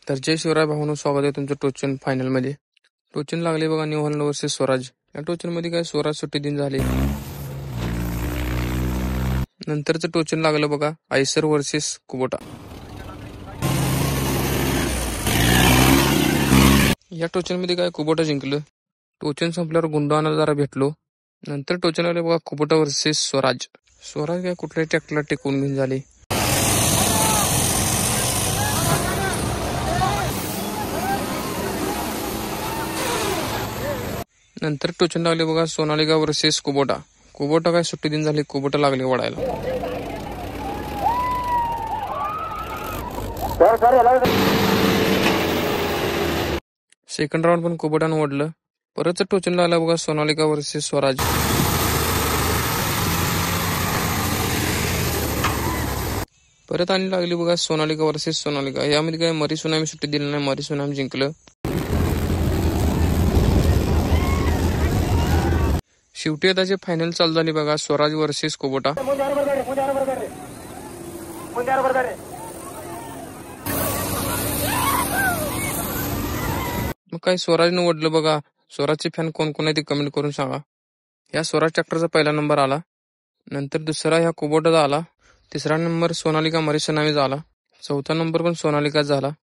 तर जय शिवराय भावांनो, स्वागत आहे तुमचं टोचन फायनल मध्ये. टोचन लागले बघा न्यू हॉलंड वर्सेस स्वराज. या टोचन मध्ये काय स्वराज सुट्टी दिन झाले. नंतरचं टोचन लागलं बघा आयसर वर्सेस कुबोटा. या टोचन मध्ये काय कुबोटा जिंकलं. टोचन संपल्यावर गुंडाना जरा भेटलो. नंतर टोचन आले बघा कुबोटा वर्सेस स्वराज. स्वराज काय कुठल्याही ट्रॅक्टरला टेकून घेऊन झाले. नंतर टोचन लागले बघा सोनालिका वर्सेस कुबोटा. कुबोटा काय सुट्टी दिन झाली, कुबोटा लागले वडायला. सेकंड राऊंड पण कुबोटानं ओढलं. परत टोचन लागला बघा सोनालिका वर्सेस स्वराज. परत आणि लागली बघा सोनालिका वर्सेस सोनालिका. यामध्ये काय मरी सुनामी सुट्टी दिली नाही, मरी सुनामी जिंकलं. शेवटी आताचे फायनल चालू झाली बघा स्वराज वर्सेस कुबोटा. मग काय स्वराजनं ओढलं बघा. स्वराजचे फॅन कोण कोण आहे ते कमेंट करून सांगा. या स्वराज ट्रॅक्टरचा पहिला नंबर आला. नंतर दुसरा ह्या कुबोटाचा आला. तिसरा नंबर सोनालिका मरी सुनामी झाला. चौथा नंबर पण सोनालिका झाला.